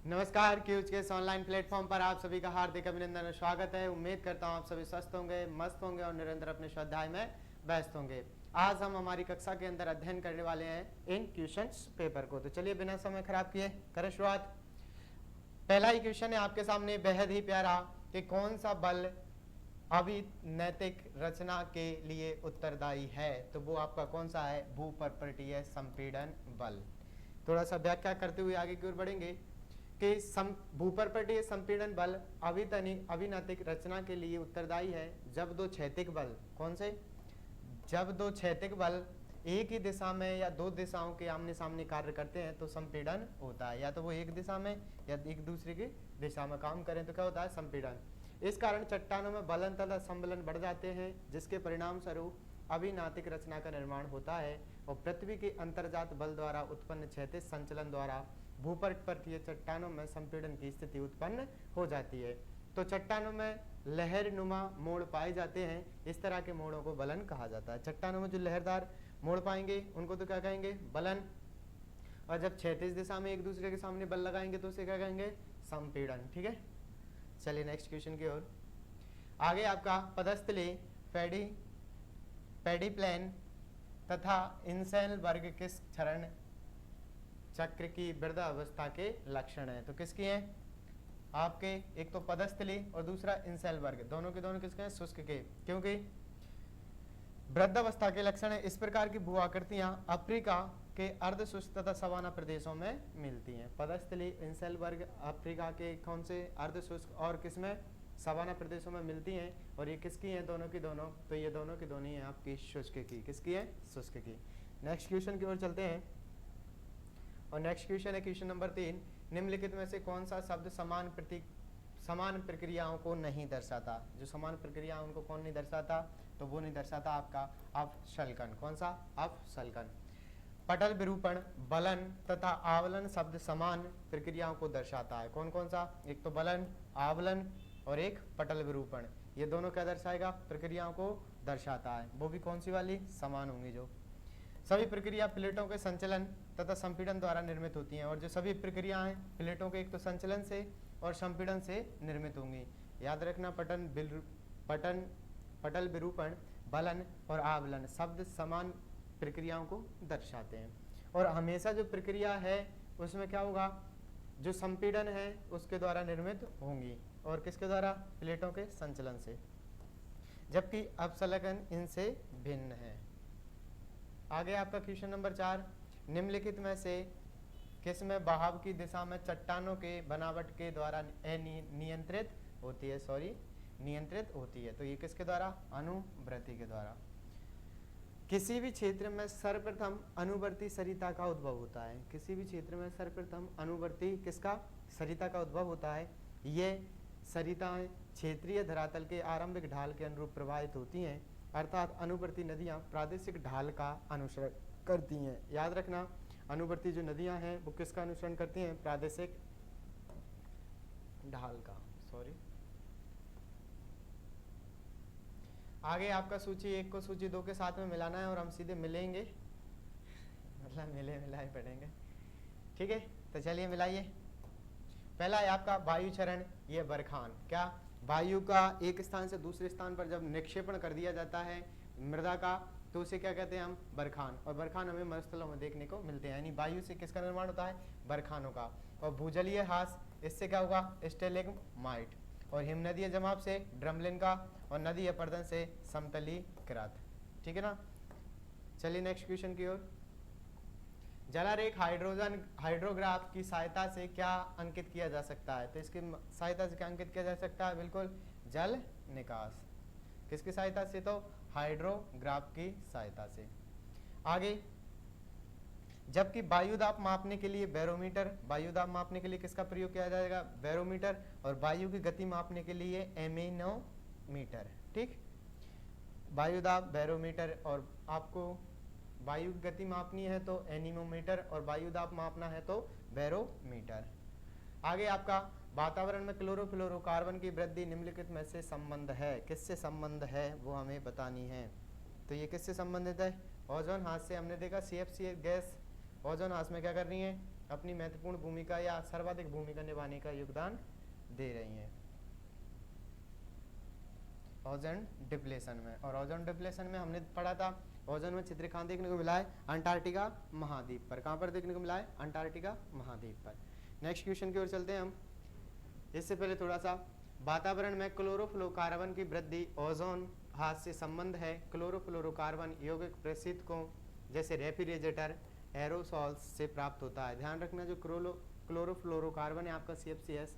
नमस्कार, क्यूज के इस ऑनलाइन प्लेटफॉर्म पर आप सभी का हार्दिक अभिनंदन और स्वागत है। उम्मीद करता हूँ आप सभी स्वस्थ होंगे, मस्त होंगे और निरंतर अपने स्वाध्याय में व्यस्त होंगे। आज हम हमारी कक्षा के अंदर अध्ययन करने वाले हैं इन क्वेश्चंस पेपर को। तो चलिए बिना समय खराब किए करें शुरुआत। पहला ही क्वेश्चन है आपके सामने, बेहद ही प्यारा, कि कौन सा बल अभिनैतिक रचना के लिए उत्तरदायी है। तो वो आपका कौन सा है? भूपर्पटीय संपीड़न बल। थोड़ा सा व्याख्या करते हुए आगे की ओर बढ़ेंगे कि भूपर्पटीय संपीड़न बल अभिनैतिक रचना के लिए उत्तरदायी है जब दो क्षैतिक बल, कौन से? जब दो क्षैतिक बल एक ही दिशा में या दो दिशाओं के आमने सामने कार्य करते हैं तो संपीड़न होता है। या तो वो एक दिशा में या एक दूसरे की दिशा में काम करें तो क्या होता है? संपीड़न। इस कारण चट्टानों में बलन तथा संबलन बढ़ जाते हैं, जिसके परिणाम स्वरूप अभिनातिक रचना का निर्माण होता है और पृथ्वी के अंतर्जात बल द्वारा उत्पन्न क्षैतिज संचलन द्वारा भूपर्पटीय चट्टानों में संपीड़न की स्थिति उत्पन्न हो जाती है। तो चट्टानों में लहरनुमा मोड़ पाए जाते हैं, इस तरह के मोड़ों को बलन कहा जाता है। चट्टानों में जो लहरदार मोड़ पाएंगे उनको तो क्या कहेंगे? बलन। और जब क्षैतिज दिशा में एक दूसरे के सामने बल लगाएंगे तो उसे क्या कहेंगे? संपीड़न। ठीक है, चलिए नेक्स्ट क्वेश्चन की ओर। आगे आपका पदस्थली, पेडिप्लेन तथा इंसेल वर्ग किस क्षरण चक्र की वृद्धावस्था के लक्षण है? तो किसकी है? आपके एक तो पदस्थली और दूसरा इंसेल वर्ग, दोनों के दोनों किसके हैं? शुष्क के। क्योंकि वृद्धावस्था के लक्षण है, इस प्रकार की भू आकृतियां अफ्रीका के अर्ध शुष्क तथा सवाना प्रदेशों में मिलती हैं। पदस्थली, इंसेल वर्ग अफ्रीका के कौन से? अर्ध शुष्क और किसमें? सवाना प्रदेशों में मिलती हैं। और ये किसकी हैं? दोनों की दोनों। तो ये दोनों की दोनों हैं आपकी शुष्क की। किसकी है? शुष्क की। नेक्स्ट क्वेश्चन की ओर चलते हैं और नेक्स्ट क्वेश्चन है क्वेश्चन नंबर 3। निम्नलिखित में से कौन सा शब्द समान प्रक्रियाओं को नहीं दर्शाता? जो समान प्रक्रिया उनको कौन नहीं दर्शाता? तो वो नहीं दर्शाता आपका अपशल्कन। कौन सा? अपशल्कन। पटल विरूपण, बलन तथा आवलन शब्द समान प्रक्रियाओं को दर्शाता है। कौन कौन सा? एक तो बलन, आवलन और एक पटल विरूपण। ये दोनों क्या दर्शाएगा? प्रक्रियाओं को दर्शाता है। वो भी कौन सी वाली? समान होंगी। जो सभी प्रक्रिया प्लेटों के संचलन तथा संपीड़न द्वारा निर्मित होती हैं। और जो सभी प्रक्रियाएं प्लेटों के एक तो संचलन से और संपीड़न से निर्मित होंगी। याद रखना, पटल विरूपण, बलन और आवलन शब्द समान प्रक्रियाओं को दर्शाते हैं। और हमेशा जो प्रक्रिया है उसमें क्या होगा? जो संपीड़न है उसके द्वारा निर्मित होंगी। और किसके द्वारा? प्लेटों के संचलन से। जबकि अपशल्कन इनसे भिन्न है। आगे आपका क्वेश्चन नंबर 4। निम्नलिखित में से किसमें बहाव की दिशा में चट्टानों के बनावट के द्वारा नियंत्रित होती है? तो ये किसके द्वारा? अनुवर्ती के द्वारा। किसी भी क्षेत्र में सर्वप्रथम अनुवर्ती सरिता का उद्भव होता है। किसी भी क्षेत्र में सर्वप्रथम अनुवर्ती किसका? सरिता का उद्भव होता है। ये सरिताएं क्षेत्रीय धरातल के आरंभिक ढाल के अनुरूप प्रवाहित होती हैं, अर्थात अनुवर्ती नदियां प्रादेशिक ढाल का अनुसरण करती हैं। याद रखना, अनुवर्ती जो नदियां हैं वो किसका अनुसरण करती हैं? प्रादेशिक ढाल का। आगे आपका सूची 1 को सूची 2 के साथ में मिलाना है और हम सीधे मिलेंगे, मतलब मिलाए पढ़ेंगे। ठीक है, तो चलिए मिलाइए। पहला है आपका वायु चरण, ये बरखान। क्या? वायु का एक स्थान से दूसरे स्थान पर जब निक्षेपण कर दिया जाता है मृदा का, तो उसे क्या कहते हैं हम? बरखान। और बरखान हमें मरुस्थलों में देखने को मिलते हैं। यानी वायु से किसका निर्माण होता है? बरखानों का। और भूजलीय हास, इससे क्या होगा? स्टेलेग्माइट। और हिमनदीय जमाव से ड्रमलिन का। और नदी अपर्दन से समतलीकृत। ठीक है ना। चलिए नेक्स्ट क्वेश्चन की ओर। जलारेख हाइड्रोग्राफ की सहायता से क्या अंकित किया जा सकता है? तो इसकी सहायता से क्या अंकित किया जा सकता है? बिल्कुल, जल निकास। किसकी सहायता से? तो हाइड्रोग्राफ की सहायता से। आगे, जबकि वायुदाब मापने के लिए बैरोमीटर, वायुदाब मापने के लिए किसका प्रयोग किया जाएगा? बैरोमीटर। और वायु की गति मापने के लिए एमेनोमीटर। ठीक, वायुदाब, बैरोमीटर। और आपको वायु की गति मापनी है तो एनीमोमीटर, और वायुदाब मापना है तो बैरोमीटर। आगे आपका वातावरण में क्लोरोफ्लोरोकार्बन की वृद्धि निम्नलिखित में से संबंध है? किससे संबंध है वो हमें बतानी है। तो ये किससे संबंधित है? ओजोन हाथ से। हमने देखा CFC गैस ओजोन हाथ में क्या कर रही है? अपनी महत्वपूर्ण भूमिका या सर्वाधिक भूमिका निभाने का योगदान दे रही हैं ओजोन डिप्लेशन में। और ओजोन डिप्लेशन में हमने पढ़ा था ओजोन में छिद्र कहाँ देखने को मिला है, अंटार्कटिका महाद्वीप पर। कहाँ पर देखने को मिला है, अंटार्कटिका महाद्वीप पर। नेक्स्ट क्वेश्चन की ओर चलते हैं हम। इससे पहले थोड़ा सा वातावरण में क्लोरोफ्लोरोकार्बन की वृद्धि ओजोन हाथ से संबंध है। क्लोरोफ्लोरोकार्बन यौगिक प्रशीतकों जैसे रेफ्रिजरेटर एरोसॉल्स से प्राप्त होता है। ध्यान रखना जो क्लोरोफ्लोरोकार्बन है आपका CFCS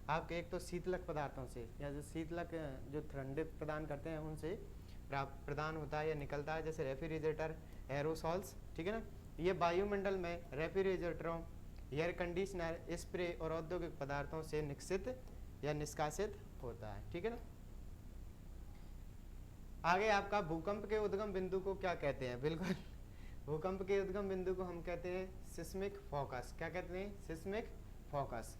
आपके एक तो शीतलक पदार्थों से या जो शीतलक जो ठंडे प्रदान करते हैं उनसे प्रदान होता है या निकलता है, जैसे रेफ्रिजरेटर एरोसॉल्स, ठीक है ना। ये वायुमंडल में रेफ्रिजरेटरों एयर कंडीशनर स्प्रे और औद्योगिक पदार्थों से निष्कासित या निष्कासित होता है, ठीक है ना। आगे आपका भूकंप के उद्गम बिंदु को क्या कहते हैं, बिल्कुल भूकंप के उद्गम बिंदु को हम कहते हैं सिस्मिक फोकस। क्या कहते हैं, सिस्मिक फोकस।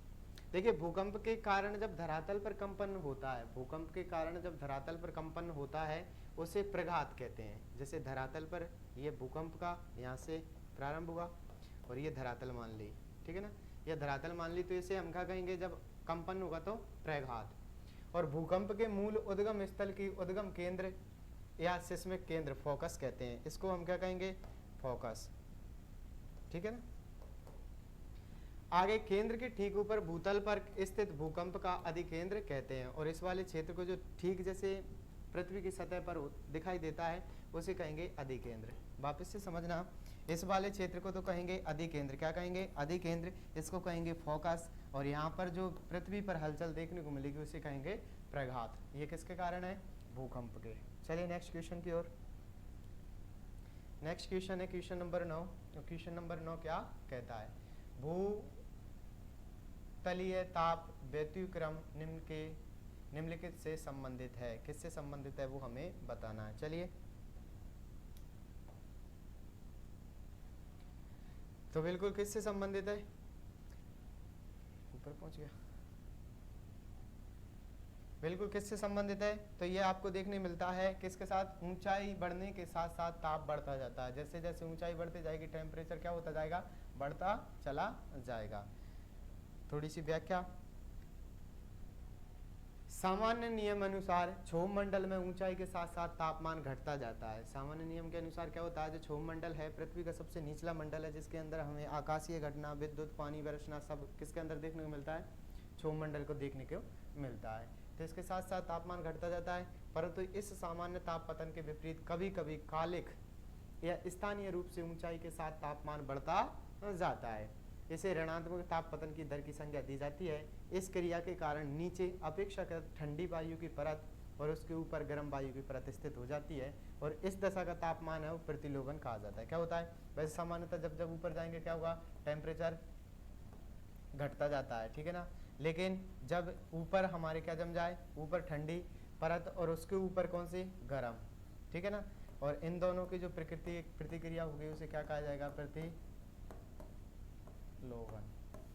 देखिए भूकंप के कारण जब धरातल पर कंपन होता है, भूकंप के कारण जब धरातल पर कंपन होता है उसे प्रघात कहते हैं। जैसे धरातल पर ये भूकंप का यहाँ से प्रारंभ हुआ और ये धरातल मान ली, ठीक है ना, यह धरातल मान ली, तो इसे हम क्या कहेंगे, जब कंपन होगा तो प्रघात। और भूकंप के मूल उद्गम स्थल की उद्गम केंद्र या सिस्मिक केंद्र फोकस कहते हैं। इसको हम क्या कहेंगे, फोकस, ठीक है ना। आगे केंद्र के ठीक ऊपर भूतल पर स्थित भूकंप का अधिकेंद्र कहते हैं। और इस वाले क्षेत्र को जो ठीक जैसे पृथ्वी की सतह पर दिखाई देता है उसे कहेंगे अधिकेंद्र। वापस से समझना, इस वाले क्षेत्र को तो कहेंगे अधिकेंद्र। क्या कहेंगे, अधिकेंद्र। इसको कहेंगे फोकस। और यहाँ पर जो पृथ्वी पर हलचल देखने को मिलेगी उसे कहेंगे प्रघात। ये किसके कारण है, भूकंप के। चलिए नेक्स्ट क्वेश्चन की ओर। नेक्स्ट क्वेश्चन है क्वेश्चन नंबर 9। तो क्वेश्चन नंबर 9 क्या कहता है, भूतलीय ताप व्यतिक्रम निम्नलिखित से संबंधित है। किससे संबंधित है वो हमें बताना है। चलिए तो बिल्कुल किससे संबंधित है, ऊपर पहुंच गया, बिल्कुल किससे संबंधित है। तो ये आपको देखने मिलता है किसके साथ, ऊंचाई बढ़ने के साथ साथ ताप बढ़ता जाता है। जैसे जैसे ऊंचाई बढ़ती जाएगी टेम्परेचर क्या होता जाएगा, बढ़ता चला जाएगा। थोड़ी सी व्याख्या, सामान्य नियम अनुसार क्षोभ मंडल में ऊंचाई के साथ साथ तापमान घटता जाता है। सामान्य नियम के अनुसार क्या होता है, जो क्षोभ मंडल है पृथ्वी का सबसे निचला मंडल है जिसके अंदर हमें आकाशीय घटना, विद्युत, पानी बरसना सब किसके अंदर देखने को मिलता है, क्षोभ मंडल को देखने को मिलता है। तो इसके साथ साथ तापमान घटता जाता है। परंतु इस सामान्य ताप पतन के विपरीत कभी कभी कालिक या स्थानीय रूप से ऊंचाई के साथ तापमान बढ़ता जाता है। इसे ऋणात्मक ताप पतन की दर की संज्ञा दी जाती है। इस क्रिया के कारण नीचे अपेक्षाकृत ठंडी वायु की परत और उसके ऊपर गर्म वायु की परत स्थित हो जाती है और इस दशा का तापमान है वो प्रतिलोभन कहा जाता है। क्या होता है, वैसे सामान्यतः जब जब ऊपर जाएंगे क्या होगा, टेम्परेचर घटता जाता है, ठीक है ना। लेकिन जब ऊपर हमारे क्या जम जाए, ऊपर ठंडी परत और उसके ऊपर कौन सी, गर्म, ठीक है ना। और इन दोनों की जो प्रतिक्रिया होगी उसे क्या कहा जाएगा, प्रतिलोमन,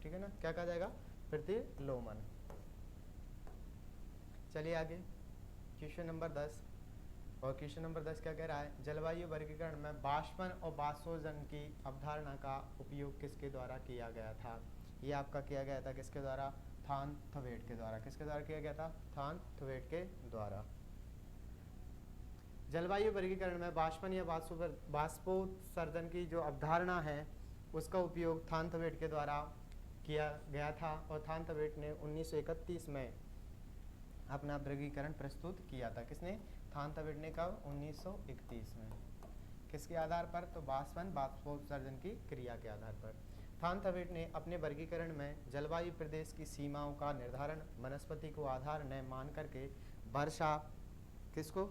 ठीक है ना। क्या कहा जाएगा, प्रतिलोमन। चलिए आगे क्वेश्चन नंबर 10। और क्वेश्चन नंबर 10 क्या कह रहा है, जलवायु वर्गीकरण में वाष्पन और वाष्पोजन की अवधारणा का उपयोग किसके द्वारा किया गया था। ये आपका किया गया था किसके द्वारा, थानथवेट के द्वारा। किसके द्वारा किया गया था, थानथवेट के द्वारा। जलवायु वर्गीकरण में वाष्पन या वाष्पोत्सर्जन की जो अवधारणा है उसका उपयोग थानथवेट के द्वारा किया गया था। और थानथवेट ने 1931 में अपना वर्गीकरण प्रस्तुत किया था। किसने, थानथवेट ने, कब, 1931 में। किसके आधार पर, तो वाष्पन वाष्पोत्सर्जन की क्रिया के आधार पर। थानथवेट ने अपने वर्गीकरण में जलवायु प्रदेश की सीमाओं का निर्धारण वनस्पति को आधार न मान करके वर्षा, किसको,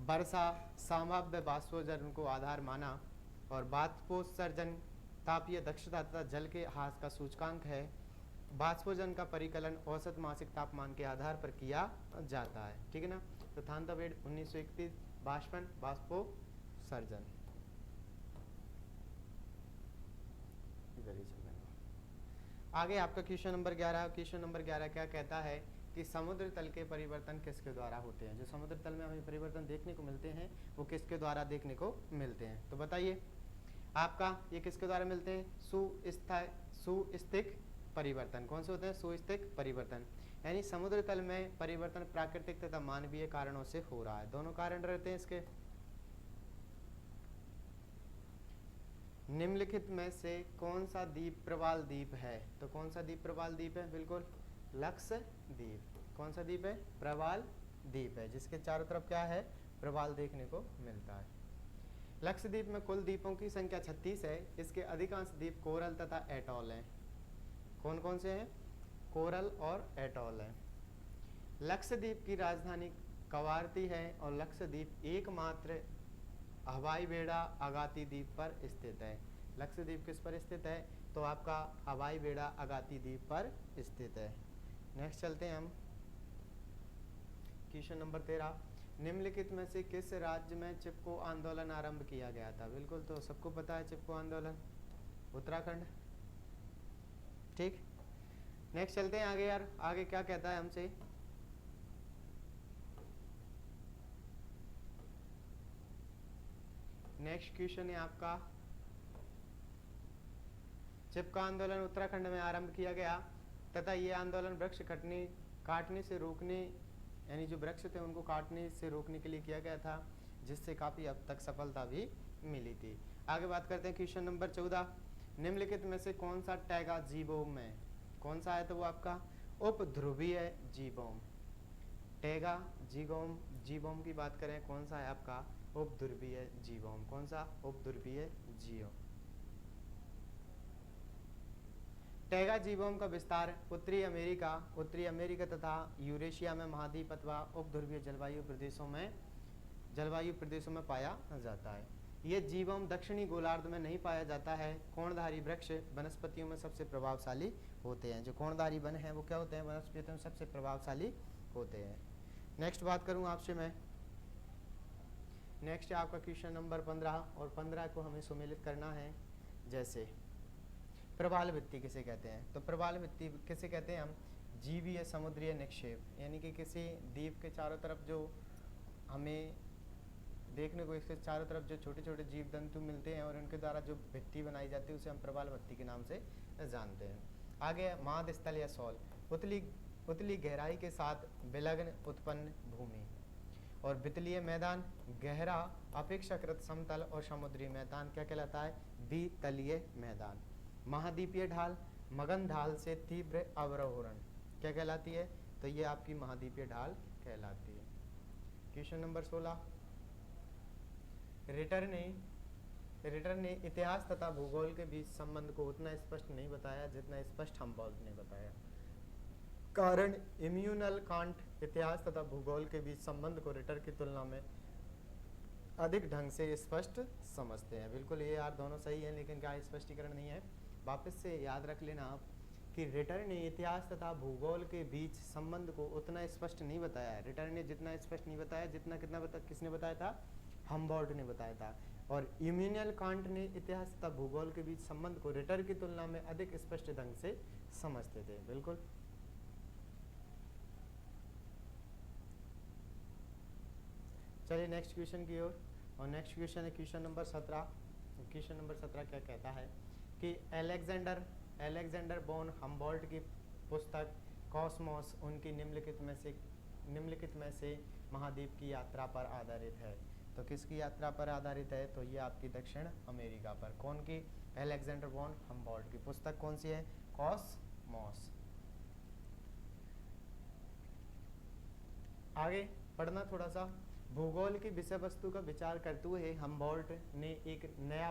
वर्षा, संभाव्य वाष्पोत्सर्जन को आधार माना। और वाष्पोत्सर्जन तापीय दक्षता तथा जल के ह्रास का सूचकांक है। वाष्पोत्सर्जन का परिकलन औसत मासिक तापमान के आधार पर किया जाता है, ठीक है ना। तो थानथवेट 1931, वाष्पन वाष्पोत्सर्जन। आगे आपका क्वेश्चन नंबर 11। क्वेश्चन नंबर 11 क्या कहता है कि समुद्र तल के परिवर्तन किसके द्वारा होते हैं। जो समुद्र तल में हमें परिवर्तन देखने को मिलते हैं वो किसके द्वारा देखने को मिलते हैं, तो बताइए। आपका ये किसके द्वारा मिलते हैं? सुस्थिक परिवर्तन। कौन से होते हैं? सुस्थिक परिवर्तन, यानी समुद्र तल में परिवर्तन प्राकृतिक तथा मानवीय कारणों से हो रहा है। दोनों कारण रहते हैं इसके। निम्नलिखित में से कौन सा द्वीप प्रवाल द्वीप है? तो कौन सा द्वीप प्रवाल द्वीप है? बिल्कुल लक्षद्वीप। कौन सा द्वीप है? प्रवाल द्वीप है, जिसके चारों तरफ क्या है? प्रवाल देखने को मिलता है। लक्षद्वीप में कुल द्वीपों की संख्या 36 है। इसके अधिकांश द्वीप कोरल तथा एटॉल हैं। कौन कौन से हैं? कोरल और एटॉल हैं। लक्षद्वीप की राजधानी कवारती है और लक्षद्वीप एकमात्र हवाई बेड़ा अगाती द्वीप पर स्थित है। लक्षद्वीप किस पर स्थित है? तो आपका हवाई बेड़ा अगाती द्वीप पर स्थित है। नेक्स्ट चलते हैं हम क्वेश्चन नंबर 13। निम्नलिखित में से किस राज्य में चिपको आंदोलन आरंभ किया गया था? बिल्कुल, तो सबको पता है चिपको आंदोलन उत्तराखंड। ठीक, नेक्स्ट चलते हैं आगे। यार आगे क्या कहता है हमसे? नेक्स्ट क्वेश्चन है आपका, चिपको आंदोलन उत्तराखंड में आरंभ किया गया तथा ये आंदोलन वृक्ष काटने से रोकने, यानी जो वृक्ष थे उनको काटने से रोकने के लिए किया गया था, जिससे काफी अब तक सफलता भी मिली थी। आगे बात करते हैं क्वेश्चन नंबर 14। निम्नलिखित में से कौन सा टैगा जीवोम है? कौन सा है? तो वो आपका उपध्रुवीय जीवोम। टैगा जीवोम की बात करें, कौन सा है आपका? उपध्रुवीय जीवोम। कौन सा? उपध्रुवीय जीवोम। टैगा जीवोम का विस्तार उत्तरी अमेरिका तथा यूरेशिया में महाद्वीप अथवा उपध्रुवीय जलवायु प्रदेशों में पाया जाता है। ये जीवोम दक्षिणी गोलार्ध में नहीं पाया जाता है। कोणधारी वृक्ष वनस्पतियों में सबसे प्रभावशाली होते हैं। जो कोणधारी वन है वो क्या होते हैं? वनस्पतियों में सबसे प्रभावशाली होते हैं। नेक्स्ट बात करूँ आपसे मैं, नेक्स्ट है आपका क्वेश्चन नंबर 15 और 15 को हमें सुमेलित करना है। जैसे प्रवाल भित्ति किसे कहते हैं? तो प्रवाल भित्ति किसे कहते हैं हम? जीवीय समुद्रीय निक्षेप, यानी कि किसी द्वीप के चारों तरफ जो हमें देखने को, इसके चारों तरफ जो छोटे छोटे जीव जंतु मिलते हैं और उनके द्वारा जो भित्ति बनाई जाती है उसे हम प्रवाल भित्ति के नाम से जानते हैं। आगे महास्थल या सॉल, उतली गहराई के साथ विलग्न उत्पन्न भूमि। और वितलीय मैदान गहरा अपेक्षाकृत समतल और समुद्री मैदान क्या कहलाता है? वितलीय मैदान। महाद्वीपीय ढाल मगन ढाल से तीव्र अवरोहण क्या कहलाती है? तो ये आपकी महाद्वीपीय ढाल कहलाती है। Question number 16। रिटर ने इतिहास तथा भूगोल के बीच संबंध को उतना स्पष्ट नहीं बताया जितना स्पष्ट हम्बोल्ट ने बताया। कारण इम्यूनल कांट इतिहास तथा भूगोल के बीच संबंध को रिटर की तुलना में अधिक ढंग से स्पष्ट समझते हैं। बिल्कुल ये यार दोनों सही है, लेकिन क्या स्पष्टीकरण नहीं है। वापस से याद रख लेना आप कि रिटर ने इतिहास तथा भूगोल के बीच संबंध को उतना स्पष्ट नहीं बताया। रिटर ने जितना स्पष्ट नहीं बताया, जितना किसने बताया था? हम्बोल्ट ने बताया था। और इम्यूनल कांट ने इतिहास तथा भूगोल के बीच संबंध को रिटर की तुलना में अधिक स्पष्ट ढंग से समझते थे। बिल्कुल। चलिए नेक्स्ट क्वेश्चन की ओर, और नेक्स्ट क्वेश्चन है क्वेश्चन नंबर 17। क्वेश्चन नंबर 17 क्या कहता है कि अलेक्जेंडर बोन हम्बोल्ट की पुस्तक कॉस्मोस उनकी निम्नलिखित में से महाद्वीप की यात्रा पर आधारित है। तो किसकी यात्रा पर आधारित है? तो ये आपकी दक्षिण अमेरिका पर। कौन की? अलेक्जेंडर बोन हम्बोल्ट की पुस्तक कौन सी है? कॉस्मोस। आगे पढ़ना थोड़ा सा। भूगोल की विषय वस्तु का विचार करते हुए हम्बोल्ट ने एक नया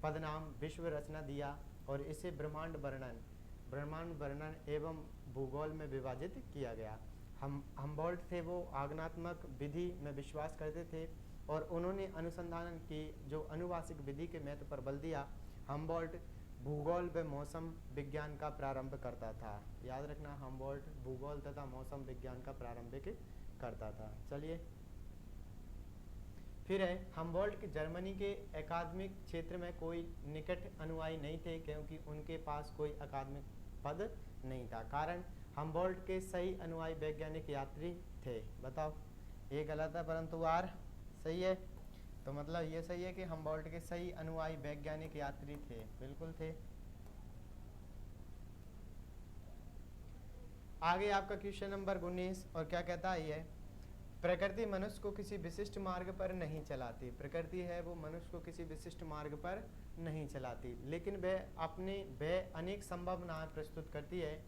पदनाम विश्व रचना दिया और इसे ब्रह्मांड वर्णन एवं भूगोल में विभाजित किया गया। हम्बोल्ट थे वो आगमनात्मक विधि में विश्वास करते थे और उन्होंने अनुसंधान की जो अनुवांशिक विधि के महत्व पर बल दिया। हम्बोल्ट भूगोल व मौसम विज्ञान का प्रारंभ करता था। याद रखना, हम्बोल्ट भूगोल तथा मौसम विज्ञान का प्रारंभिक करता था। चलिए फिर है, हम्बोल्ट की जर्मनी के अकादमिक क्षेत्र में कोई निकट अनुयायी नहीं थे क्योंकि उनके पास कोई अकादमिक पद नहीं था। कारण हम्बोल्ट के सही अनुयायी वैज्ञानिक यात्री थे। बताओ, ये गलत है परंतु आर सही है। तो मतलब ये सही है कि हम्बोल्ट के सही अनुयायी वैज्ञानिक यात्री थे, बिल्कुल थे। आगे आपका क्वेश्चन नंबर 19 और क्या कहता है ये, प्रकृति मनुष्य को किसी विशिष्ट मार्ग पर नहीं चलाती। प्रकृति है वो मनुष्य को किसी विशिष्ट मार्ग पर नहीं चलाती, लेकिन वह अनेक संभावनाएं प्रस्तुत करती है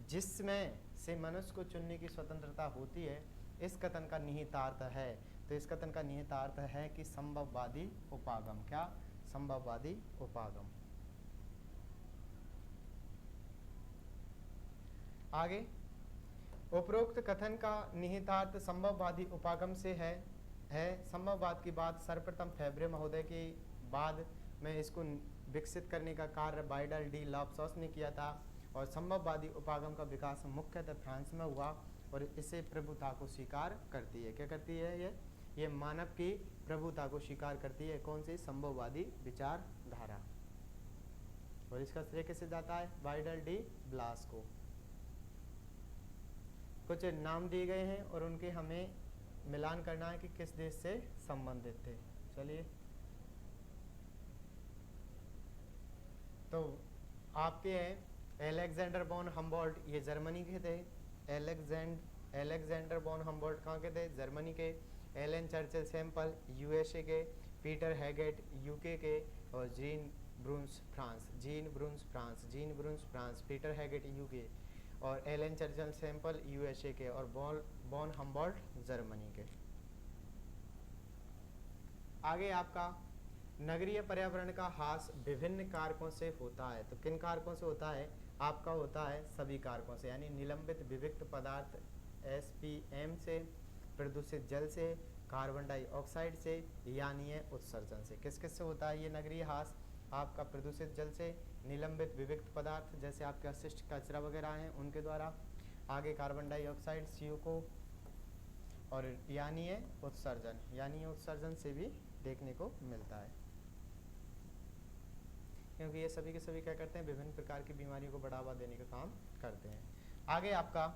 जिसमें से मनुष्य को चुनने की स्वतंत्रता होती है। इस कथन का निहितार्थ है, तो इस कथन का निहितार्थ है कि संभववादी उपागम। क्या? संभववादी उपागम। आगे, उपरोक्त कथन का निहितार्थ संभववादी उपागम से है संभववाद की बात सर्वप्रथम फेब्रे महोदय के बाद में इसको विकसित करने का कार्य बाइडल डी लॉब्सॉस ने किया था, और संभववादी उपागम का विकास मुख्यतः फ्रांस में हुआ, और इसे प्रभुता को स्वीकार करती है। क्या करती है ये मानव की प्रभुता को स्वीकार करती है। कौन सी? संभववादी विचारधारा। और इसका श्रेय किसे जाता है? बाइडल डी ब्लास को। कुछ नाम दिए गए हैं और उनके हमें मिलान करना है कि किस देश से संबंधित थे। चलिए, तो आपके हैं एलेक्जेंडर वॉन हम्बोल्ट, ये जर्मनी के थे। एलेक्जेंडर वॉन हम्बोल्ट कहाँ के थे? जर्मनी के। एलन चर्चिल सैंपल यूएसए के। पीटर हैगेट यूके के। और Jean Brunhes France. Peter Haggett UK और एलन चर्चिल सैंपल यूएसए के, और वॉन हम्बोल्ट जर्मनी के। आगे आपका नगरीय पर्यावरण का ह्रास विभिन्न कारकों से होता है। तो किन कारकों से होता है? आपका होता है सभी कारकों से, यानी निलंबित विविक्त पदार्थ SPM से, प्रदूषित जल से, कार्बन डाइऑक्साइड से, यानी उत्सर्जन से। किस किस से होता है ये नगरीय ह्रास? आपका प्रदूषित जल से, निलंबित विविक्त पदार्थ जैसे आपके अवशिष्ट कचरा वगैरह हैं उनके द्वारा, आगे कार्बन डाइऑक्साइड CO को, और यानी उत्सर्जन से भी देखने को मिलता है, क्योंकि ये सभी के सभी क्या करते हैं? विभिन्न प्रकार की बीमारियों को बढ़ावा देने का काम करते हैं। आगे आपका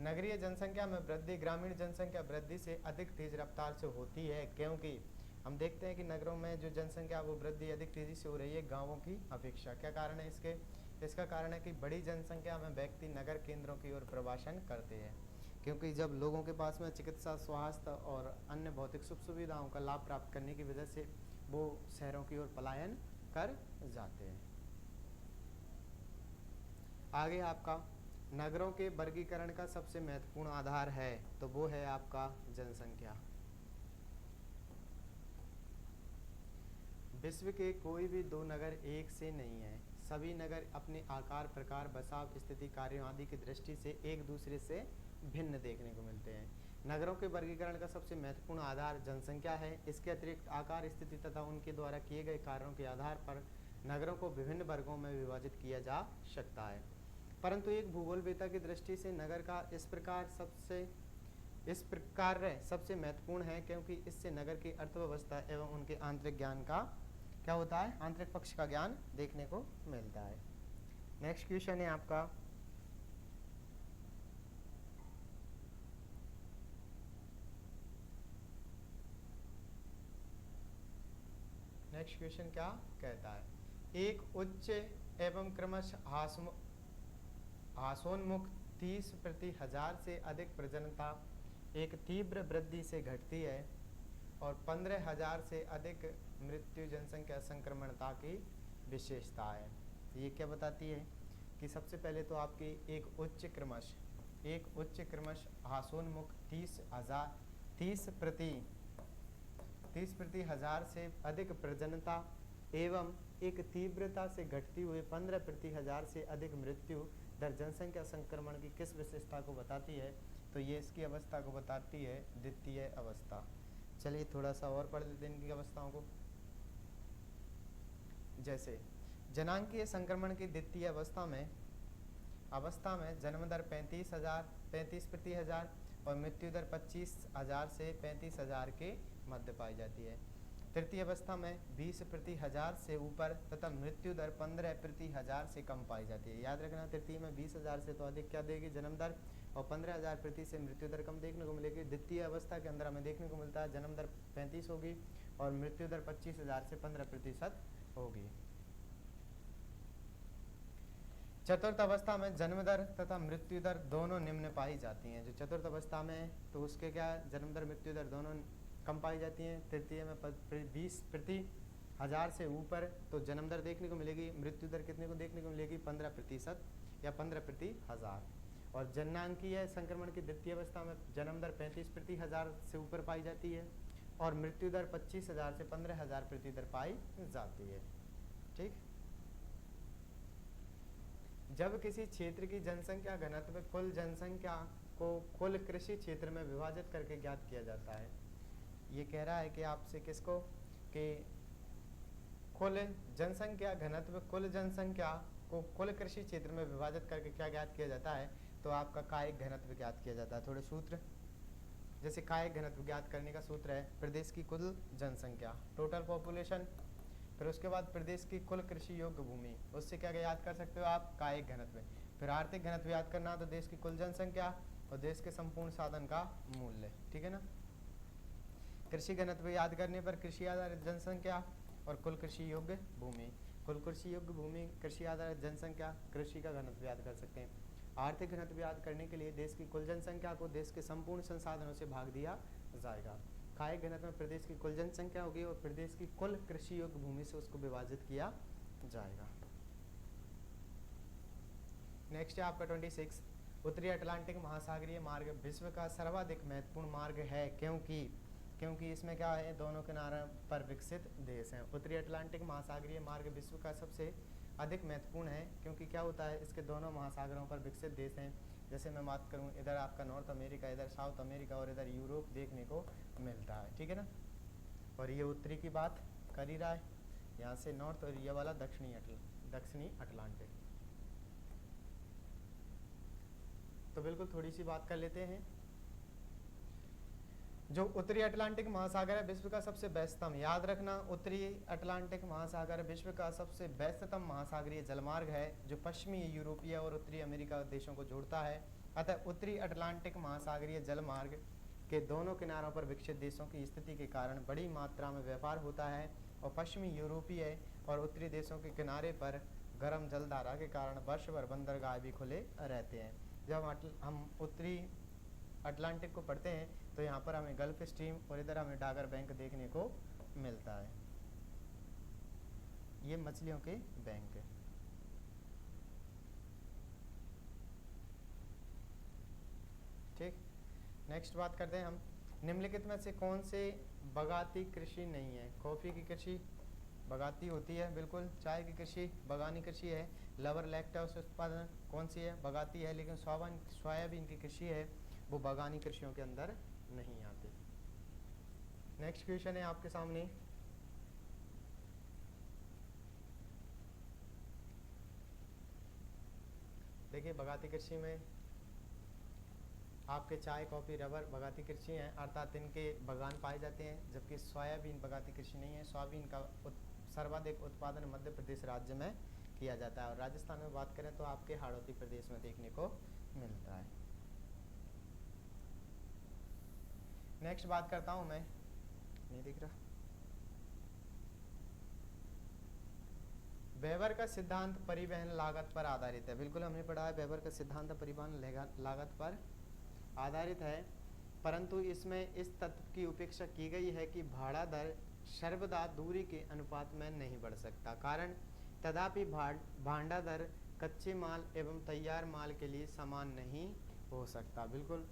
नगरीय जनसंख्या में वृद्धि ग्रामीण जनसंख्या वृद्धि से अधिक तेज रफ्तार से होती है, क्योंकि हम देखते हैं कि नगरों में जो जनसंख्या वो वृद्धि अधिक तेजी से हो रही है गांवों की अपेक्षा। क्या कारण है इसके? इसका कारण है कि बड़ी जनसंख्या में व्यक्ति नगर केंद्रों की ओर प्रवासन करते हैं, क्योंकि जब लोगों के पास में चिकित्सा, स्वास्थ्य और अन्य भौतिक सुख सुविधाओं का लाभ प्राप्त करने की वजह से वो शहरों की ओर पलायन कर जाते हैं। आगे आपका नगरों के वर्गीकरण का सबसे महत्वपूर्ण आधार है, तो वो है आपका जनसंख्या। विश्व के कोई भी दो नगर एक से नहीं है। सभी नगर अपने आकार, प्रकार, बसाव, स्थिति, कार्यों आदि की दृष्टि से एक दूसरे से भिन्न देखने को मिलते हैं। नगरों के वर्गीकरण का सबसे महत्वपूर्ण आधार जनसंख्या है। इसके अतिरिक्त आकार, स्थिति तथा उनके द्वारा किए गए कार्यों के आधार पर नगरों को विभिन्न वर्गों में विभाजित किया जा सकता है, परंतु एक भूगोलवेत्ता की दृष्टि से नगर का इस प्रकार सबसे महत्वपूर्ण है, क्योंकि इससे नगर की अर्थव्यवस्था एवं उनके आंतरिक ज्ञान का क्या होता है? आंतरिक पक्ष का ज्ञान देखने को मिलता है। नेक्स्ट क्वेश्चन है आपका नेक्स्ट क्वेश्चन क्या कहता है? एक उच्च एवं क्रमशः हासोन्मुख 30/1000 से अधिक प्रजनता एक तीव्र वृद्धि से घटती है, और 15,000 से अधिक मृत्यु जनसंख्या संक्रमणता की विशेषता है। ये क्या बताती है कि सबसे पहले तो आपकी एक उच्च क्रमश हासोन्मुख 30/1000 से अधिक प्रजनता एवं एक तीव्रता से घटती हुई 15/1000 से अधिक मृत्यु दर जनसंख्या संक्रमण की किस विशेषता को बताती है? तो ये इसकी अवस्था को बताती है, द्वितीय अवस्था। चलिए थोड़ा सा और पढ़ लेते हैं इनकी अवस्थाओं को। जैसे जनांकीय संक्रमण की द्वितीय अवस्था में जन्म दर 35/1000 और मृत्यु दर 25,000 से 35,000 के मध्य पाई जाती है। तृतीय अवस्था में 20/1000 से ऊपर तथा मृत्यु दर 15/1000 से कम पाई जाती है। याद रखना, तृतीय में 20,000 से तो अधिक क्या देगी जन्म दर, और 15,000 प्रति से मृत्यु दर कम देखने को मिलेगी। द्वितीय अवस्था के अंदर हमें देखने को मिलता है जन्म दर 35 होगी और मृत्यु दर 25,000 से 15% होगी। चतुर्थ अवस्था में जन्म दर तथा मृत्यु दर दोनों निम्न पाई जाती हैं। जो चतुर्थ अवस्था में तो उसके क्या जन्म दर मृत्यु दर दोनों कम पाई जाती हैं। तृतीय में 20 प्रति 1000 से ऊपर तो जन्म दर देखने को मिलेगी, मृत्यु दर कितने को देखने को मिलेगी 15% या 15 प्रति 1000। और जननांकीय संक्रमण की द्वितीय अवस्था में जन्म दर 35 प्रति 1000 से ऊपर पाई जाती है और मृत्यु दर 25,000 से 15,000 प्रति दर पाई जाती है। ठीक, जब किसी क्षेत्र की जनसंख्या घनत्व कुल जनसंख्या को कुल कृषि क्षेत्र में विभाजित करके ज्ञात किया जाता है। ये कह रहा है कि आपसे किसको कि कुल जनसंख्या घनत्व कुल जनसंख्या को कुल कृषि क्षेत्र में विभाजित करके क्या ज्ञात किया जाता है, तो आपका कायिक घनत्व ज्ञात किया जाता है। थोड़े सूत्र, जैसे कायिक घनत्व ज्ञात करने का सूत्र है प्रदेश की कुल जनसंख्या टोटल पॉपुलेशन, फिर उसके बाद प्रदेश की कुल कृषि योग्य भूमि, उससे क्या याद कर सकते हो आप कायिक घनत्व। फिर आर्थिक घनत्व याद करना तो देश की कुल जनसंख्या और देश के संपूर्ण साधन का मूल्य। ठीक है ना। कृषि घनत्व याद करने पर कृषि आधारित जनसंख्या और कुल कृषि योग्य भूमि, कुल कृषि योग्य भूमि, कृषि आधारित जनसंख्या, कृषि का घनत्व याद कर सकते हैं। आर्थिक घनत्व याद करने के लिए देश की कुल जनसंख्या को देश के संपूर्ण संसाधनों से भाग दिया जाएगा। कायिक घनत्व में प्रदेश की कुल जनसंख्या होगी और प्रदेश की कुल कृषि योग्य भूमि से उसको विभाजित किया जाएगा। नेक्स्ट है आपका 26, उत्तरी अटलांटिक महासागरीय मार्ग विश्व का सर्वाधिक महत्वपूर्ण मार्ग है क्योंकि इसमें क्या है दोनों किनारों पर विकसित देश हैं। उत्तरी अटलांटिक महासागरीय मार्ग विश्व का सबसे अधिक महत्वपूर्ण है क्योंकि क्या होता है इसके दोनों महासागरों पर विकसित देश हैं। जैसे मैं बात करूं इधर आपका नॉर्थ अमेरिका, इधर साउथ अमेरिका और इधर यूरोप देखने को मिलता है। ठीक है ना। और ये उत्तरी की बात कर ही रहा है, यहाँ से नॉर्थ, और ये वाला दक्षिणी अटलांटिक। तो बिल्कुल थोड़ी सी बात कर लेते हैं। जो उत्तरी अटलांटिक महासागर है विश्व का सबसे व्यस्ततम, याद रखना उत्तरी अटलांटिक महासागर विश्व का सबसे व्यस्ततम महासागरीय जलमार्ग है जो पश्चिमी यूरोपीय और उत्तरी अमेरिका देशों को जोड़ता है। अतः उत्तरी अटलांटिक महासागरीय जलमार्ग के दोनों किनारों पर विकसित देशों की स्थिति के कारण बड़ी मात्रा में व्यापार होता है और पश्चिमी यूरोपीय और उत्तरी देशों के किनारे पर गर्म जलधारा के कारण वर्ष भर बंदरगाह भी खुले रहते हैं। जब हम उत्तरी अटलांटिक को पढ़ते हैं तो यहाँ पर हमें गल्फ स्ट्रीम और इधर हमें डागर बैंक देखने को मिलता है, ये मछलियों के बैंक है। ठीक, नेक्स्ट बात करते हैं हम, निम्नलिखित में से कौन से बगाती कृषि नहीं है। कॉफी की कृषि बगाती होती है बिल्कुल, चाय की कृषि बगानी कृषि है, लवर लैक्टोस उत्पादन कौन सी है बगाती है, लेकिन सोयाबीन की कृषि है वो बगानी कृषियों के अंदर नहीं आती। नेक्स्ट क्वेश्चन है आपके सामने, देखिए बगाती कृषि में आपके चाय कॉफी रबर बगाती कृषि हैं, अर्थात इनके बगान पाए जाते हैं, जबकि सोयाबीन बगाती कृषि नहीं है। सोयाबीन का सर्वाधिक उत्पादन मध्य प्रदेश राज्य में किया जाता है और राजस्थान में बात करें तो आपके हाड़ौती प्रदेश में देखने को मिलता है। नेक्स्ट बात करता हूं मैं, नहीं दिख रहा, वेबर का सिद्धांत परिवहन लागत पर आधारित है। बिल्कुल हमने पढ़ा है वेबर का सिद्धांत परिवहन लागत पर आधारित है, परंतु इसमें इस तत्व की उपेक्षा की गई है कि भाड़ा दर सर्वदा दूरी के अनुपात में नहीं बढ़ सकता। कारण तथापि भाड़ा दर कच्चे माल एवं तैयार माल के लिए समान नहीं हो सकता। बिल्कुल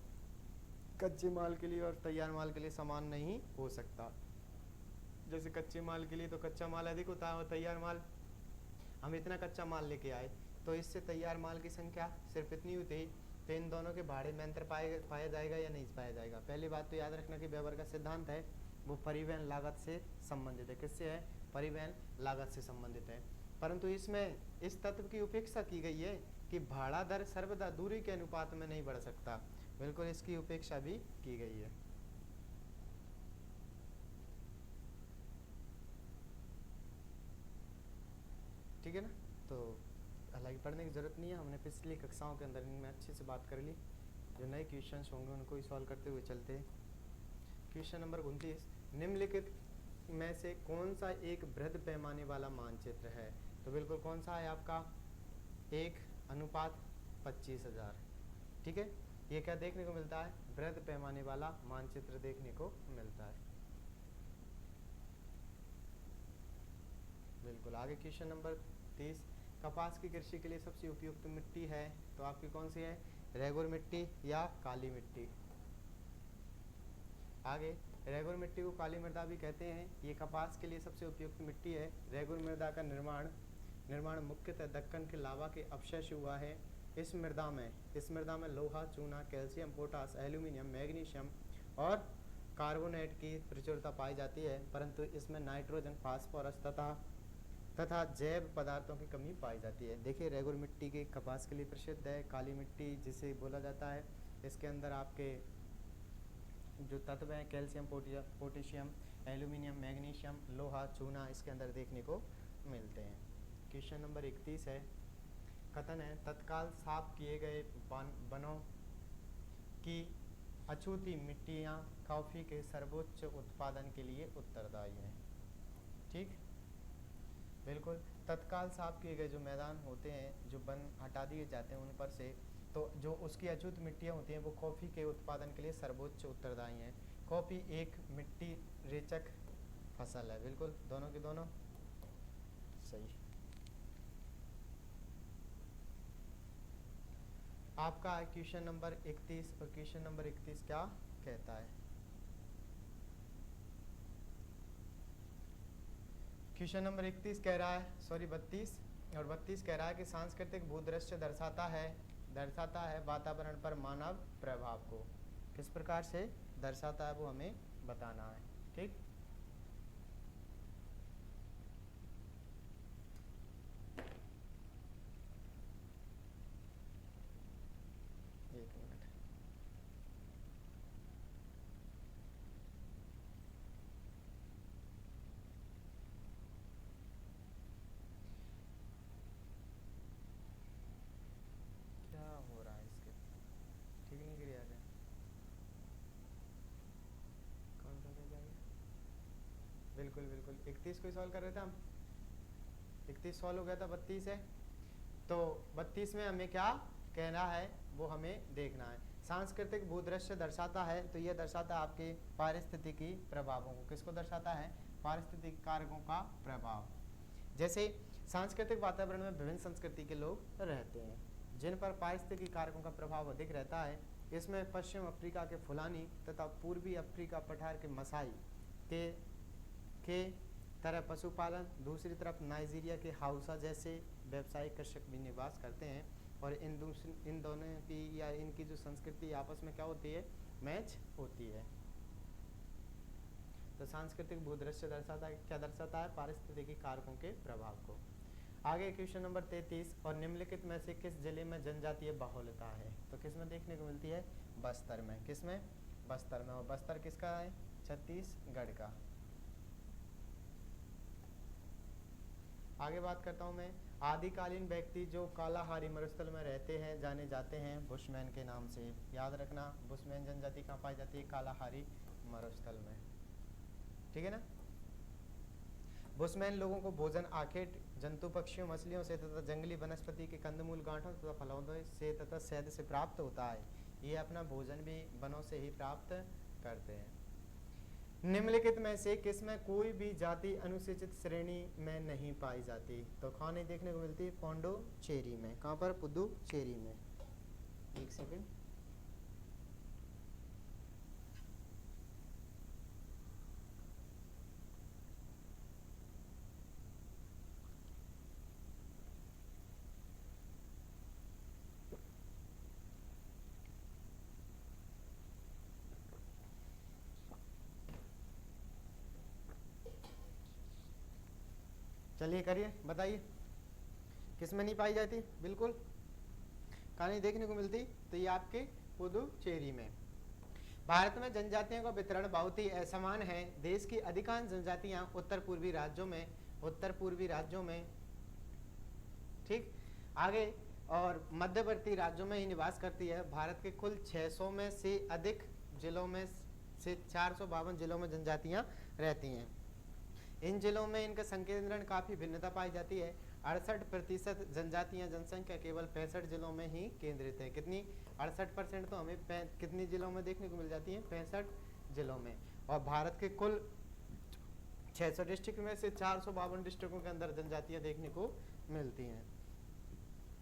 कच्चे माल के लिए और तैयार माल के लिए समान नहीं हो सकता। जैसे कच्चे माल के लिए तो कच्चा माल अधिक होता है और तैयार माल, हम इतना कच्चा माल लेके आए तो इससे तैयार माल की संख्या सिर्फ इतनी होती, तो इन दोनों के भाड़े में अंतर पाया जाएगा या नहीं पाया जाएगा। पहली बात तो याद रखना कि वेबर का सिद्धांत है वो परिवहन लागत से संबंधित है। किससे है? परिवहन लागत से संबंधित है, परंतु इसमें इस तत्व की उपेक्षा की गई है कि भाड़ा दर सर्वदा दूरी के अनुपात में नहीं बढ़ सकता। बिल्कुल इसकी उपेक्षा भी की गई है। ठीक है ना। तो हालांकि पढ़ने की जरूरत नहीं है, हमने पिछली कक्षाओं के अंदर इनमें अच्छे से बात कर ली। जो नए क्वेश्चंस होंगे उनको ही सॉल्व करते हुए चलते। क्वेश्चन नंबर 29, निम्नलिखित में से कौन सा एक बृहद पैमाने वाला मानचित्र है? तो बिल्कुल कौन सा है आपका? 1:25,000। ठीक है, ये क्या देखने को मिलता है? बृहद पैमाने वाला मानचित्र देखने को मिलता है। बिल्कुल। आगे क्वेश्चन नंबर 30, कपास की कृषि के लिए सबसे उपयुक्त मिट्टी है तो आपकी कौन सी है? रेगुर मिट्टी या काली मिट्टी? आगे रेगुर मिट्टी को काली मृदा भी कहते हैं। ये कपास के लिए सबसे उपयुक्त मिट्टी है। रेगुर मृदा का निर्माण मुख्यतः दक्कन के लावा के अवशेष हुआ है। इस मृदा में लोहा, चूना, कैल्शियम, पोटास, एल्यूमिनियम, मैग्नीशियम और कार्बोनेट की प्रचुरता पाई जाती है, परंतु इसमें नाइट्रोजन, फास्फोरस तथा जैव पदार्थों की कमी पाई जाती है। देखिए, रेगुर मिट्टी के कपास के लिए प्रसिद्ध है। काली मिट्टी जिसे बोला जाता है, इसके अंदर आपके जो तत्व हैं कैल्शियम, पोटेशियम, एल्यूमिनियम, मैग्नीशियम, लोहा, चूना इसके अंदर देखने को मिलते हैं। क्वेश्चन नंबर 31 है, कथन है तत्काल साफ किए गए वनों की अछूती मिट्टियाँ कॉफ़ी के सर्वोच्च उत्पादन के लिए उत्तरदायी हैं। ठीक, बिल्कुल। तत्काल साफ किए गए जो मैदान होते हैं, जो वन हटा दिए जाते हैं उन पर से, तो जो उसकी अछूत मिट्टियाँ होती हैं वो कॉफ़ी के उत्पादन के लिए सर्वोच्च उत्तरदायी हैं। कॉफ़ी एक मिट्टी रेचक फसल है। बिल्कुल, दोनों के दोनों सही। आपका है क्वेश्चन नंबर 31 और क्वेश्चन नंबर 31 क्या कहता है? क्वेश्चन नंबर 31 कह रहा है, सॉरी 32 और 32 कह रहा है कि सांस्कृतिक भूदृश्य दर्शाता है वातावरण पर मानव प्रभाव को। किस प्रकार से दर्शाता है वो हमें बताना है। ठीक, एक मिनट। क्या हो रहा है इसके? ठीक नहीं गिर रहा है? कौन सा रह जाएगा? बिल्कुल बिल्कुल, 31 को सॉल्व कर रहे थे हम। 31 सॉल्व हो गया था, 32 है। तो 32 में हमें क्या कहना है वो हमें देखना है। सांस्कृतिक भूदृश्य दर्शाता है, तो यह दर्शाता है आपके पारिस्थितिकी प्रभावों को। किसको दर्शाता है? पारिस्थितिक कारकों का प्रभाव। जैसे सांस्कृतिक वातावरण में विभिन्न संस्कृति के लोग रहते हैं जिन पर पारिस्थितिकी कारकों का प्रभाव अधिक रहता है। इसमें पश्चिम अफ्रीका के फुलानी तथा पूर्वी अफ्रीका पठार के मसाई के तरह पशुपालन, दूसरी तरफ नाइजीरिया के हाउसा जैसे व्यावसायिक कृषक भी निवास करते हैं, और इन दोनों की या इनकी जो संस्कृति आपस में क्या होती है? मैच होती है। तो सांस्कृतिक भूदृश्य दर्शाता है, क्या दर्शाता है? पारिस्थितिकी कारकों के प्रभाव को। आगे क्वेश्चन नंबर 33, और निम्नलिखित में से किस जिले में जनजातीय बहुलता है? तो किस में देखने को मिलती है? बस्तर में। किस में? बस्तर में। और बस्तर किसका है? छत्तीसगढ़ का। आगे बात करता हूँ मैं। आदिकालीन व्यक्ति जो कालाहारी मरुस्थल में रहते हैं जाने जाते हैं बुशमैन के नाम से। याद रखना, बुशमैन जनजाति कहाँ पाई जाती है? कालाहारी मरुस्थल में। ठीक है ना। बुशमैन लोगों को भोजन आखेट, जंतु, पक्षियों, मछलियों से तथा जंगली वनस्पति के कंदमूल, गांठों तथा फलों से तथा शहद से प्राप्त होता है। ये अपना भोजन भी वनों से ही प्राप्त करते हैं। निम्नलिखित में से किसमें कोई भी जाति अनुसूचित श्रेणी में नहीं पाई जाती? तो खाने देखने को मिलती है पुडुचेरी में। कहाँ पर? पुडुचेरी में। एक सेकंड। चलिए करिए, बताइए किस में नहीं पाई जाती? बिल्कुल कहानी देखने को मिलती, तो ये आपके पुडुचेरी में। भारत में जनजातियों का वितरण बहुत ही असमान है। देश की अधिकांश जनजातियां उत्तर पूर्वी राज्यों में ठीक। आगे और मध्यवर्ती राज्यों में ही निवास करती है। भारत के कुल 600 में से अधिक जिलों में से 452 जिलों में जनजातियां रहती हैं। इन जिलों में इनका संकेंद्रण काफ़ी भिन्नता पाई जाती है। 68% जनजातियां जनसंख्या केवल 65 जिलों में ही केंद्रित है। कितनी? 68% तो हमें कितनी जिलों में देखने को मिल जाती है? 65 जिलों में। और भारत के कुल 600 डिस्ट्रिक्ट में से 452 डिस्ट्रिक्टों के अंदर जनजातियां देखने को मिलती हैं।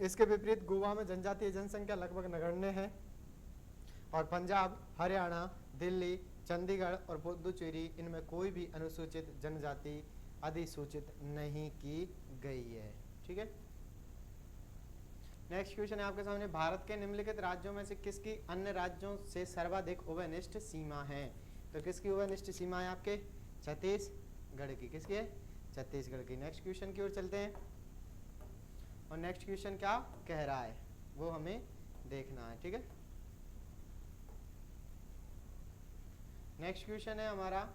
इसके विपरीत गोवा में जनजातीय जनसंख्या लगभग नगण्य है और पंजाब, हरियाणा, दिल्ली, चंडीगढ़ और पुडुचेरी इनमें कोई भी अनुसूचित जनजाति अधिसूचित नहीं की गई है। ठीक है। नेक्स्ट क्वेश्चन है आपके सामने, भारत के निम्नलिखित राज्यों में से किसकी अन्य राज्यों से सर्वाधिक उभयनिष्ठ सीमा है? तो किसकी उभयनिष्ठ सीमा है आपके? छत्तीसगढ़ की। किसकी है? छत्तीसगढ़ की। नेक्स्ट क्वेश्चन की ओर चलते हैं और नेक्स्ट क्वेश्चन क्या कह रहा है वो हमें देखना है। ठीक है। नेक्स्ट क्वेश्चन है हमारा,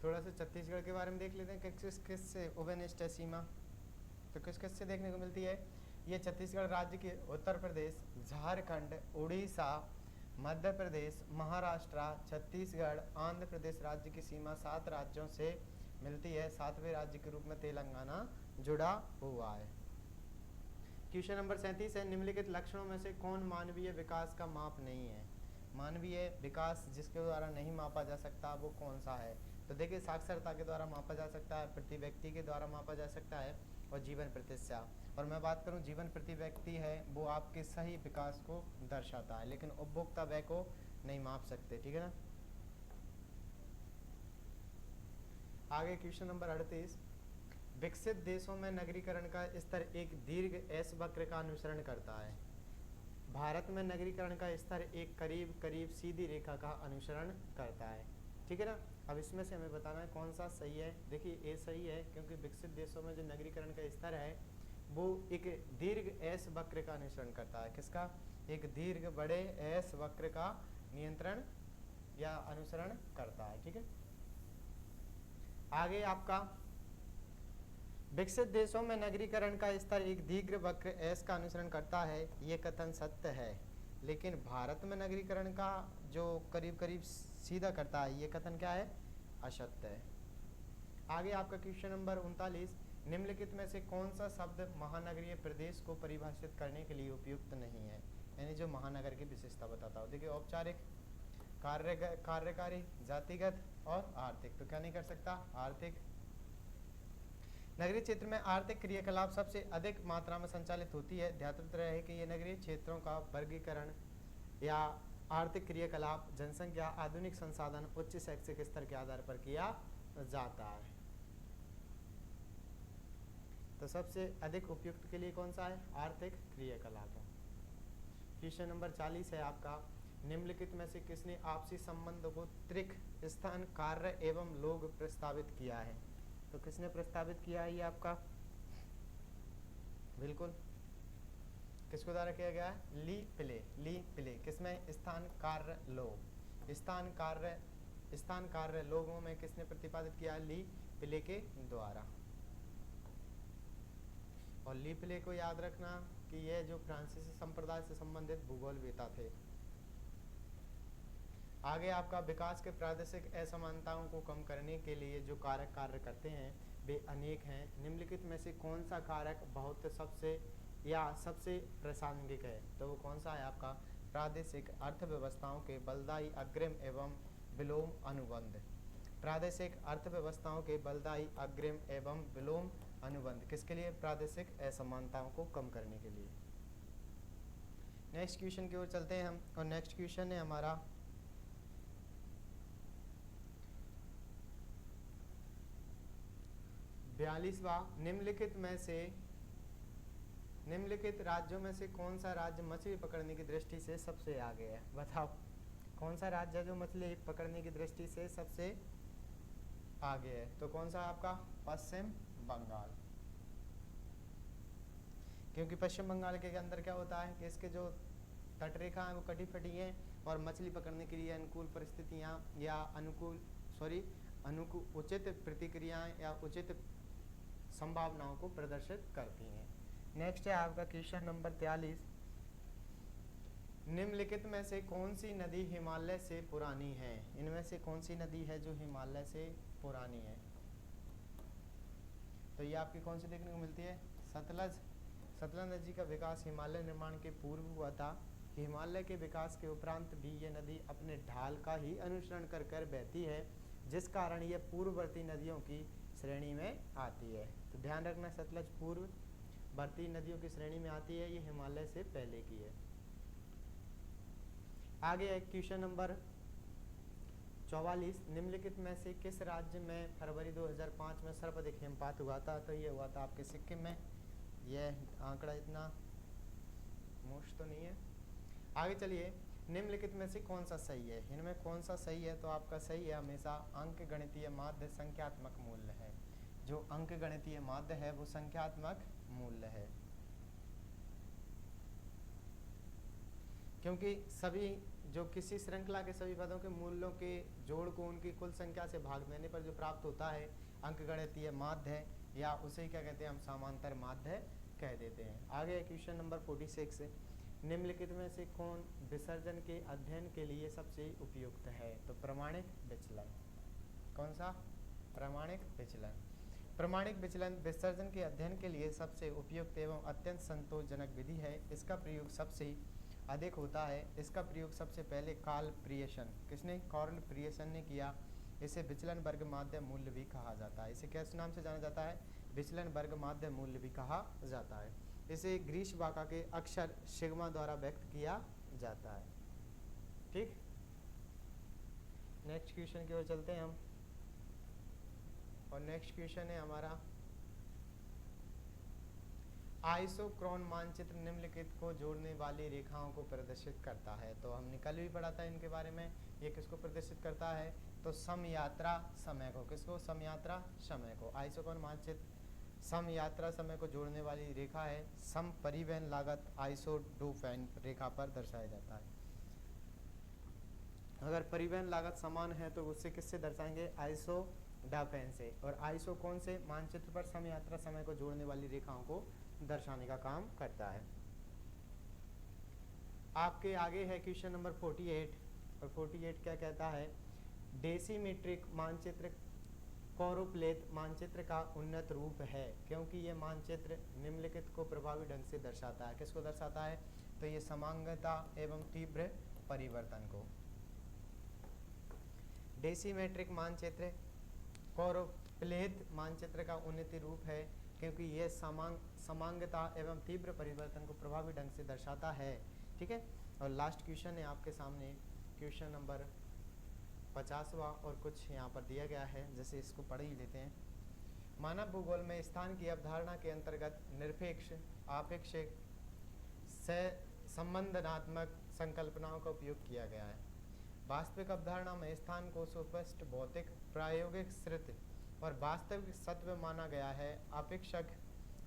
थोड़ा सा छत्तीसगढ़ के बारे में देख लेते हैं कि किस किस से उभयनिष्ठ है सीमा। तो किस किस से देखने को मिलती है? ये छत्तीसगढ़ राज्य के उत्तर प्रदेश, झारखंड, उड़ीसा, मध्य प्रदेश, महाराष्ट्र, छत्तीसगढ़, आंध्र प्रदेश राज्य की सीमा 7 राज्यों से मिलती है। 7वें राज्य के रूप में तेलंगाना जुड़ा हुआ है। क्वेश्चन नंबर 37 है, निम्नलिखित लक्षणों में से कौन मानवीय विकास का माप नहीं है? मानवीय विकास जिसके द्वारा नहीं मापा जा सकता वो कौन सा है? तो देखिए, साक्षरता के द्वारा मापा जा सकता है, प्रति व्यक्ति के द्वारा मापा जा सकता है और जीवन प्रतिशत। और मैं बात करूं जीवन प्रति व्यक्ति है वो आपके सही विकास को दर्शाता है, लेकिन उपभोक्ता व्यय को नहीं माप सकते। ठीक है ना। आगे क्वेश्चन नंबर 38, विकसित देशों में नगरीकरण का स्तर एक दीर्घ एस वक्र का अनुसरण करता है। भारत में नगरीकरण का स्तर एक करीब करीब सीधी रेखा का अनुसरण करता है। ठीक है ना। अब इसमें से हमें बताना है कौन सा सही है। देखिए, ए सही है क्योंकि विकसित देशों में जो नगरीकरण का स्तर है वो एक दीर्घ एस वक्र का अनुसरण करता है। किसका? एक दीर्घ बड़े एस वक्र का नियंत्रण या अनुसरण करता है। ठीक है। आगे आपका, विकसित देशों में नगरीकरण का स्तर एक दीर्घ वक्र एस का अनुसरण करता है, ये कथन सत्य है, लेकिन भारत में नगरीकरण का जो करीब करीब सीधा करता है ये कथन क्या है? असत्य है। आगे आपका क्वेश्चन नंबर 39, निम्नलिखित में से कौन सा शब्द महानगरीय प्रदेश को परिभाषित करने के लिए उपयुक्त नहीं है? यानी जो महानगर की विशेषता बताता हो। देखिए, औपचारिक, कार्यकारी, जातिगत और आर्थिक। तो क्या नहीं कर सकता? आर्थिक। नगरीय क्षेत्र में आर्थिक क्रियाकलाप सबसे अधिक मात्रा में संचालित होती है। ध्यान रहे कि ये नगरीय क्षेत्रों का वर्गीकरण या आर्थिक क्रियाकलाप जनसंख्या, आधुनिक संसाधन, उच्च शैक्षिक स्तर के आधार पर किया जाता है। तो सबसे अधिक उपयुक्त के लिए कौन सा है? आर्थिक क्रियाकलाप है। क्वेश्चन नंबर 40 है आपका, निम्नलिखित में से किसने आपसी संबंध को त्रिक, स्थान, कार्य एवं लोग प्रस्तावित किया है? तो किसने प्रस्तावित किया है ये आपका? बिल्कुल, किसको द्वारा किया गया है? ली पिले। किसमें? स्थान, कार्य, लोग। स्थान, कार्य, लोगों में किसने प्रतिपादित किया है? ली पिले के द्वारा। और ली पिले को याद रखना कि यह जो फ्रांसीसी संप्रदाय से संबंधित भूगोलवेता थे। आगे आपका, विकास के प्रादेशिक असमानताओं को कम करने के लिए जो कारक कार्य करते हैं वे अनेक हैं। निम्नलिखित में से कौन सा कारक बहुत सबसे प्रासंगिक है? तो वो कौन सा है आपका? प्रादेशिक अर्थव्यवस्थाओं के बलदायी अग्रिम एवं विलोम अनुबंध। प्रादेशिक अर्थव्यवस्थाओं के बलदायी अग्रिम एवं विलोम अनुबंध किसके लिए? प्रादेशिक असमानताओं को कम करने के लिए। नेक्स्ट क्वेश्चन की ओर चलते हैं हम और नेक्स्ट क्वेश्चन है हमारा, बयालीसवां, निम्नलिखित राज्यों में से कौन सा राज्य मछली पकड़ने की दृष्टि से सबसे आगे है? बताओ, कौन सा राज्य है जो मछली पकड़ने की दृष्टि से सबसे आगे है? तो कौन सा आपका? पश्चिम बंगाल। क्योंकि पश्चिम बंगाल के अंदर क्या होता है कि इसके जो तटरेखा है वो कटी फटी है और मछली पकड़ने के लिए अनुकूल परिस्थितियाँ या अनुकूल उचित प्रतिक्रियाएं या उचित संभावनाओं को प्रदर्शित करती हैं। नेक्स्ट है आपका क्वेश्चन नंबर 43। निम्नलिखित में से कौन सी नदी हिमालय से पुरानी है? इनमें से कौन सी नदी है जो हिमालय से पुरानी है? तो ये आपकी कौन सी देखने को मिलती है? सतलज। सतलज नदी का विकास हिमालय निर्माण के पूर्व हुआ था। हिमालय के विकास के उपरांत भी ये नदी अपने ढाल का ही अनुसरण कर कर बहती है, जिस कारण ये पूर्ववर्ती नदियों की श्रेणी में आती है। तो ध्यान रखना, सतलज पूर्ववर्ती नदियों की श्रेणी में आती है, ये हिमालय से पहले की है। आगे है क्वेश्चन नंबर 44। निम्नलिखित में से किस राज्य में फरवरी 2005 में सर्वाधिक हिमपात हुआ था? तो ये हुआ था आपके सिक्किम में। यह आंकड़ा इतना मुश्किल तो नहीं है। आगे चलिए, निम्नलिखित में से कौन सा सही है? इनमें कौन सा सही है? तो आपका सही है हमेशा अंक गणितीय माध्य संख्यात्मक मूल्य है। जो अंक गणितीय माध्य है वो संख्यात्मक मूल्य है, क्योंकि सभी जो किसी श्रृंखला के सभी पदों के मूल्यों के जोड़ को उनकी कुल संख्या से भाग देने पर जो प्राप्त होता है अंकगणितीय माध्य है, या उसे क्या कहते हैं हम समांतर माध्य कह देते हैं। आगे क्वेश्चन नंबर 46। निम्नलिखित में से कौन विसर्जन के अध्ययन के लिए सबसे उपयुक्त है? तो प्रमाणिक विचलन। कौन सा? प्रमाणिक विचलन। प्रमाणिक विचलन विसर्जन के अध्ययन के लिए सबसे उपयुक्त एवं अत्यंत संतोषजनक विधि है। इसका प्रयोग सबसे अधिक होता है। इसका प्रयोग सबसे पहले कार्ल प्रियसन, किसने? कार्ल प्रियसन ने किया। इसे विचलन वर्ग माध्य मूल्य भी कहा जाता है। इसे किस नाम से जाना जाता है? विचलन वर्ग माध्य मूल्य भी कहा जाता है। इसे ग्रीस भाषा के अक्षर सिग्मा द्वारा व्यक्त किया जाता है। ठीक, नेक्स्ट क्वेश्चन की ओर चलते हैं हम। और नेक्स्ट क्वेश्चन है हमारा, आइसोक्रोन मानचित्र निम्नलिखित को जोड़ने वाली रेखाओं को प्रदर्शित करता है। तो हमने कल भी पढ़ा था इनके बारे में। ये किसको प्रदर्शित करता है? तो समयात्रा समय को। किसको? समयात्रा समय को। आइसोक्रोन मानचित्र समयात्रा समय को जोड़ने वाली रेखा है। सम परिवहन लागत आइसोडोफेन रेखा पर दर्शाया जाता है। अगर परिवहन लागत समान है तो उससे किससे दर्शाएंगे? आइसोडोफेन से। और आइसो कौन से? मानचित्र पर समयात्रा समय को जोड़ने वाली रेखाओं को दर्शाने का काम करता है। आपके आगे है क्वेश्चन नंबर 48। और 48 क्या कहता है? डेसीमेट्रिक मानचित्र कोरोप्लेथ मानचित्र का उन्नत रूप है, क्योंकि ये मानचित्र निम्नलिखित को प्रभावी ढंग से दर्शाता है। किसको दर्शाता है? तो ये समांगता एवं तीव्र परिवर्तन को। डेसीमेट्रिक मानचित्र कोरोप्लेथ मानचित्र का उन्नत रूप है, क्योंकि ये समांगता एवं तीव्र परिवर्तन को प्रभावी ढंग से दर्शाता है। ठीक है। और लास्ट क्वेश्चन है आपके सामने, क्वेश्चन नंबर 50वां, और कुछ यहाँ पर दिया गया है, जैसे इसको पढ़ ही लेते हैं। मानव भूगोल में स्थान की अवधारणा के अंतर्गत निरपेक्ष, आपेक्षिक, संबंधनात्मक संकल्पनाओं का उपयोग किया गया है। वास्तविक अवधारणा में स्थान को सुस्पष्ट भौतिक, प्रायोगिक, श्रुत और वास्तविक सत्य माना गया है। आपेक्षक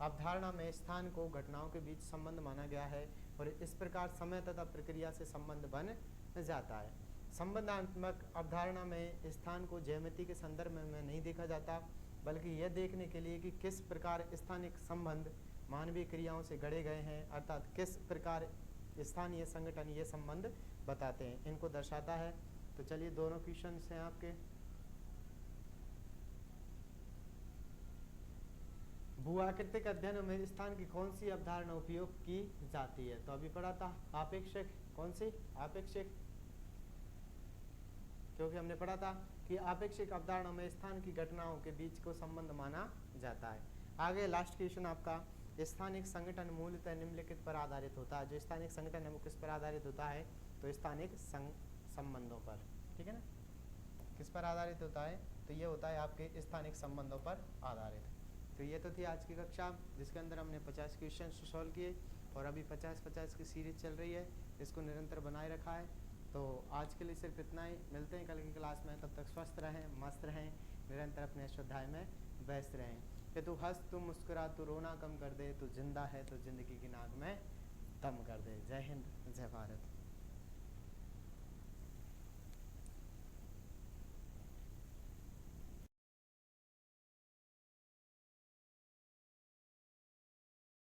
अवधारणा में स्थान को घटनाओं के बीच संबंध माना गया है, और इस प्रकार समय तथा प्रक्रिया से संबंध बन जाता है। संबंधात्मक अवधारणा में स्थान को ज्यामिति के संदर्भ में नहीं देखा जाता, बल्कि यह देखने के लिए कि किस प्रकार स्थानिक संबंध मानवीय क्रियाओं से गढ़े गए हैं, अर्थात किस प्रकार स्थानीय संगठन ये संबंध बताते हैं, इनको दर्शाता है। तो चलिए दोनों क्वेश्चन हैं आपके। भूआकृतिक अध्ययन में स्थान की कौन सी अवधारणा उपयोग की जाती है? तो अभी पढ़ा था आपेक्षिक। कौन सी? आपेक्षिक, क्योंकि हमने पढ़ा था कि आपेक्षिक अवधारणा में स्थान की घटनाओं के बीच को संबंध माना जाता है। आगे लास्ट क्वेश्चन आपका, स्थानिक संगठन मूलतः निम्नलिखित पर आधारित होता है। जो स्थानिक संगठन है वो किस पर आधारित होता है? तो स्थानिक संबंधों पर। ठीक है ना, किस पर आधारित होता है? तो ये होता है आपके स्थानिक संबंधों पर आधारित। तो ये तो थी आज की कक्षा, जिसके अंदर हमने 50 क्वेश्चन सॉल्व किए, और अभी 50-50 की सीरीज चल रही है, इसको निरंतर बनाए रखा है। तो आज के लिए सिर्फ इतना ही। मिलते हैं कल की क्लास में, तब तक स्वस्थ रहें, मस्त रहें, निरंतर अपने स्वाध्याय में व्यस्त रहें। कि तू हंस, तू मुस्कुरा, तू रोना कम कर दे, तू जिंदा है तो जिंदगी की नाक में दम कर दे। जय हिंद, जय भारत।